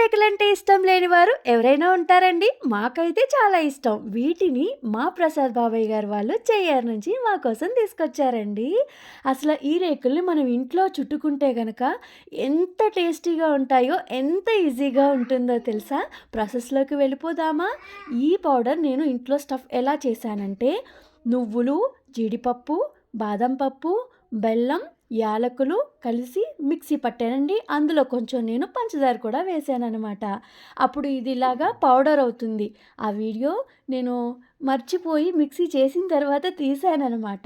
పూతరేకులంటే ఇష్టం లేని వారు ఎవరైనా ఉంటారండి? మాకైతే చాలా ఇష్టం. వీటిని మా ప్రసాద్ బాబాయ్ గారు వాళ్ళు చెయ్యారు నుంచి మా కోసం తీసుకొచ్చారండి. అసల ఈ రేకుల్ని మనం ఇంట్లో చుట్టుకుంటే గనక ఎంత టేస్టీగా ఉంటాయో, ఎంత ఈజీగా ఉంటుందో తెలుసా? ప్రాసెస్‌లోకి వెళ్ళిపోదామా? ఈ పౌడర్ నేను ఇంట్లో స్టఫ్ ఎలా చేశానంటే, నువ్వులు, జీడిపప్పు, బాదం పప్పు, బెల్లం, యాలకులు కలిసి మిక్సీ పట్టానండి. అందులో కొంచెం నేను పంచదార కూడా వేశాననమాట. అప్పుడు ఇది ఇలాగా పౌడర్ అవుతుంది. ఆ వీడియో నేను మర్చిపోయి మిక్సీ చేసిన తర్వాత తీశాననమాట.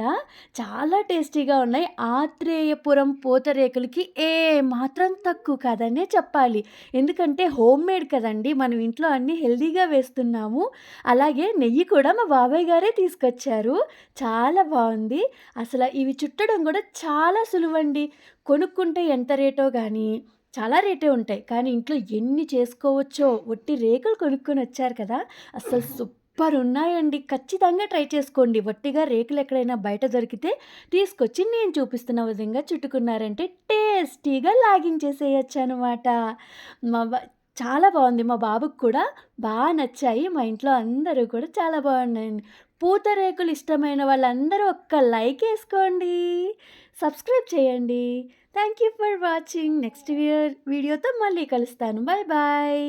చాలా టేస్టీగా ఉన్నాయి. ఆత్రేయపురం పూతరేకులకి ఏమాత్రం తక్కువ కాదనే చెప్పాలి. ఎందుకంటే హోమ్‌మేడ్ కదండీ! మనం ఇంట్లో అన్నీ హెల్తీగా వేస్తున్నాము. అలాగే నెయ్యి కూడా మా బాబాయ్ గారే తీసుకొచ్చారు. చాలా బావుంది. అసల ఇవి చుట్టడం గూడా చాలా సులువండి. కొనుక్కుంటే ఎంత రేటో గానీ, చాలా రేటే ఉంటాయి. కానీ ఇంట్లో ఎన్ని చేసుకోవచ్చో, ఒట్టి రేకులు కొనుక్కొనొచ్చారు కదా! అస్సలు సూపరున్నాయండి. ఖచ్చితంగా ట్రై చేసుకోండి. వట్టిగా రేకులెక్కడైనా బయట దొరికితే తీసుకొచ్చి నేను చూపిస్తున్న విధంగా చుట్టుకున్నారంటే టేస్టీగా లాగించేసేయొచ్చనమాట. మా బ చాలా బావుంది. మా బాబుకి కూడా నచ్చాయి. మా ఇంట్లో అందరూ కూడా చాలా బాగున్నాయండి. పూతరేకులు ఇష్టమైన వాళ్ళందరూ ఒక్క లైకేసుకోండి. సబ్స్క్రైబ్ చేయండి. Thank you for watching. Next వీడియోతో మళ్ళీ కలుస్తాను. Bye bye.